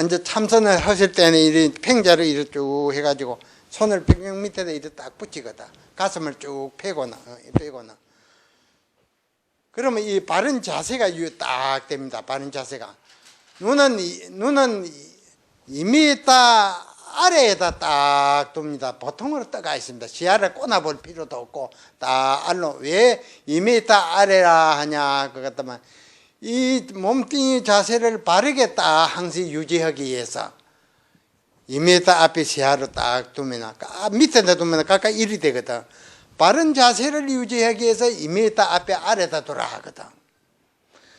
이제 참선을 하실 때는 이 팽자를 이렇게 쭉 해가지고 손을 벽 밑에다 이렇게 딱 붙이거든. 가슴을 쭉 펴거나, 빼거나. 그러면 이 바른 자세가 딱 됩니다. 바른 자세가. 눈은 2m 아래에다 딱 둡니다. 보통으로 떠가 있습니다. 시야를 꼬나볼 필요도 없고, 딱 알로. 왜 2m 아래라 하냐, 그 같다면, 이 몸뚱이 자세를 바르게 딱 항상 유지하기 위해서 2m 앞에 시야로 딱 두면, 밑에다 두면 가까이 1이 되거든. 바른 자세를 유지하기 위해서 2m 앞에 아래다 두라 하거든.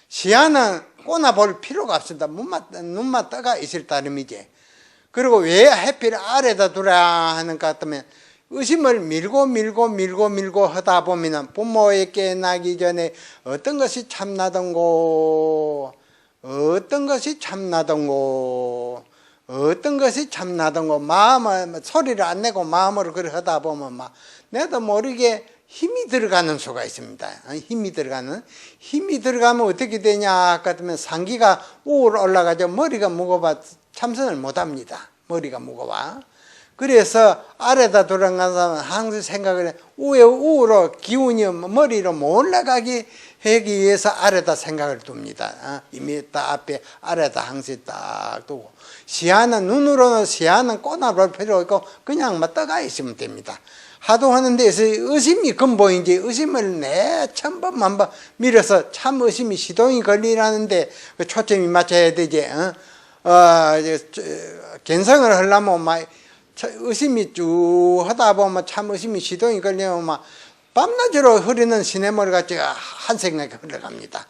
시야는 꼬나볼 필요가 없습니다. 눈만 떠가 있을 따름이지. 그리고 왜 해필 아래다 두라 하는 것 같으면 의심을 밀고 하다 보면 부모에게 나기 전에 어떤 것이 참나던고 마음을 소리를 안 내고 마음으로 그래 하다 보면 막 내도 모르게 힘이 들어가는 수가 있습니다. 힘이 들어가면 어떻게 되냐 같으면 상기가 우울 올라가죠. 머리가 무거워 참선을 못합니다. 머리가 무거워. 그래서 아래다 돌아가서 항상 생각을 해. 우로 기운이 머리로 못 올라가게 하기 위해서 아래다 생각을 둡니다. 2m 앞에 아래다 항상 딱 두고. 눈으로는 시야는 꼬나볼 필요 없고 그냥 떠가 있으면 됩니다. 하도 하는 데서 의심이 근본인지 의심을 천번만번 밀어서 참 의심이 시동이 걸리라는데 초점이 맞춰야 되지. 견성을 하려면 막 의심이 쭉 하다 보면 참 의심이 시동이 걸리면 막 밤낮으로 흐르는 시냇물 같이 한 생각이 흘러갑니다.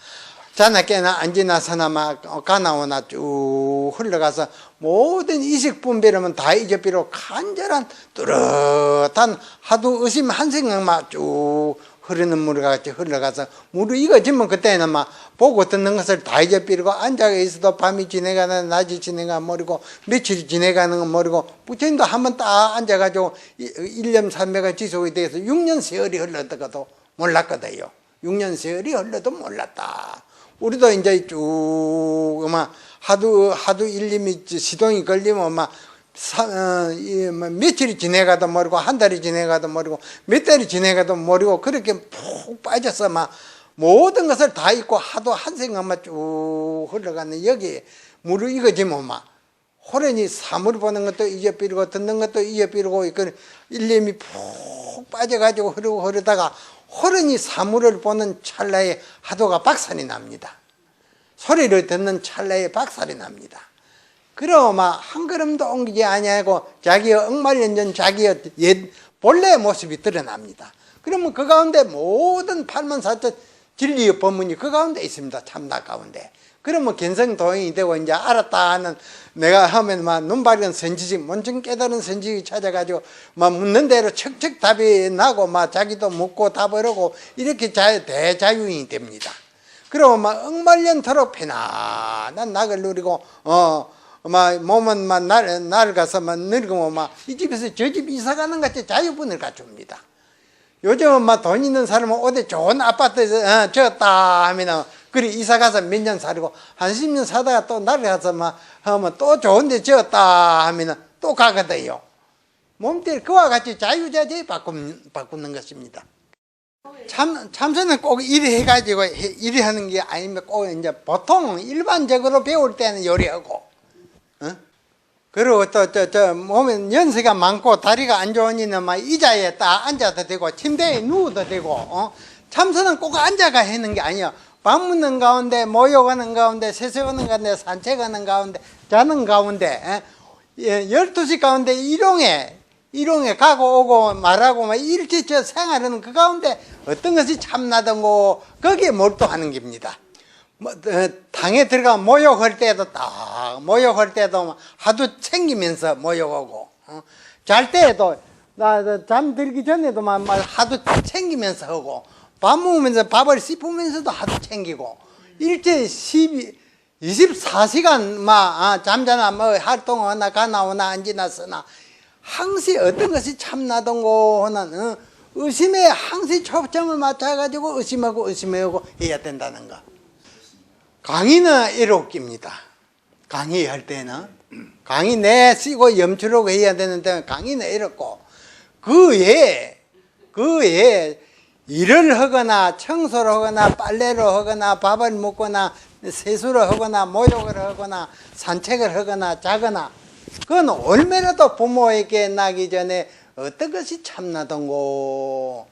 자나 깨나 앉으나 서나 막 가나오나 쭉 흘러가서 모든 이식 분별하면 다 잊어버리고 간절한 뚜렷한 하도 의심 한 생각만 쭉 흐르는 물 같이 흘러가서 물이 익어지면 그때는 막 보고 듣는 것을 다 잊어버리고 앉아 있어도 밤이 지나가는 낮이 지나가 모르고 며칠이 지나가는 건 모르고 부처님도 한번 딱 앉아가지고 1년 300가 지속이 돼서 6년 세월이 흘렀다가도 몰랐거든요. 6년 세월이 흘러도 몰랐다. 우리도 이제 쭉 하도 1, 2미 시동이 걸리면 며칠이 지나가도 모르고 한 달이 지나가도 모르고 몇 달이 지나가도 모르고 그렇게 푹 빠져서 모든 것을 다 잊고 하도 한 생각만 쭉 흘러가는 여기 물이 익어지면 호련히 사물 보는 것도 잊어버리고 듣는 것도 잊어버리고 1, 2미 푹 빠져가지고 흐르다가 호련히 사물을 보는 찰나에 하도가 박살이 납니다. 소리를 듣는 찰나에 박살이 납니다. 그럼 한 걸음도 옮기지 아니하고 자기의 억만년전 자기의 본래의 모습이 드러납니다. 그러면 그 가운데 모든 84천 진리의 법문이 그 가운데 있습니다. 참나 가운데. 그러면 견성도인이 되고 이제 알았다 하는 내가 하면 눈바른 선지식, 먼저 깨달은 선지식이 찾아가지고 묻는 대로 척척 답이 나고 자기도 묻고 답을 하고 이렇게 대자유인이 됩니다. 그러면 억만년토록 편안한 낙을 누리고 몸은 낡아서 늙으면 이 집에서 저 집 이사 가는 같이 자유분을 갖춥니다. 요즘은 돈 있는 사람은 어디 좋은 아파트에서 졌다 하면은 그리 이사 가서 몇 년 살고 한 10년 사다가 또 낡아서 하면 또 좋은데 졌다 하면은 또 가거든요. 몸뚱이 그와 같이 자유자재에 바꾸는 것입니다. 참선은 꼭 이리 해가지고 이리 하는 게 아니면 꼭 이제 보통 일반적으로 배울 때는 요리하고, 그리고 또 몸에 연세가 많고 다리가 안 좋으니는 의자에 딱 앉아도 되고 침대에 누워도 되고, 참선은 꼭 앉아가 하는 게 아니에요. 밥 먹는 가운데, 모욕하는 가운데, 세수하는 가운데, 산책하는 가운데, 자는 가운데, 12시 가운데 일용에 가고 오고 말하고 일체 생활하는 그 가운데 어떤 것이 참나던고 거기에 몰두하는 겁니다. 당에 들어가 모욕할 때도 하도 챙기면서 모욕하고, 잘 때에도 잠들기 전에도 하도 챙기면서 하고, 밥 먹으면서 밥을 씹으면서도 하도 챙기고, 일제 24시간 잠자나 활동하나 가나오나 앉으나 서나 항시 어떤 것이 참나던고 하는 의심에 항시 초점을 맞춰가지고 의심하고 해야 된다는 거. 강의는 이렇게입니다. 강의할 때는 강의 내 쓰고 염치려고 해야 되는데 강의 내렸고 그 외에 일을 하거나 청소를 하거나 빨래를 하거나 밥을 먹거나 세수를 하거나 모욕을 하거나 산책을 하거나 자거나 그건 얼마라도 부모에게 나기 전에 어떤 것이 참나던고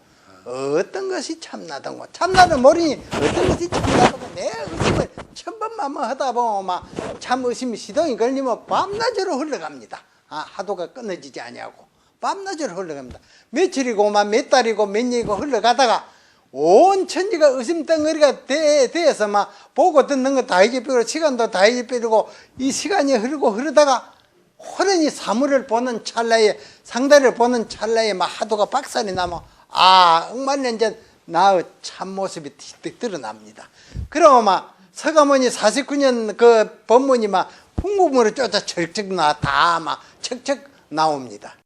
어떤 것이 참나던고 참나를 모르니 어떤 것이 참나던고 내 의심을 천번만번 하다 보면 막 참 의심이 시동이 걸리면 밤낮으로 흘러갑니다. 하도가 끊어지지 아니하고 밤낮으로 흘러갑니다. 며칠이고 몇 달이고 몇 년이고 흘러가다가 온 천지가 의심 덩어리가 돼서 막 보고 듣는 거 다 잊어버리고 시간도 다 잊어버리고 이 시간이 흐르다가 호련히 사물을 보는 찰나에 상대를 보는 찰나에 막 하도가 박살이 나면 억만년전 나의 참모습이 드러납니다. 그러면 막 서가모니 49년 그 법문이 막 풍부문으로 쫓아 척척 다 막 척척 나옵니다.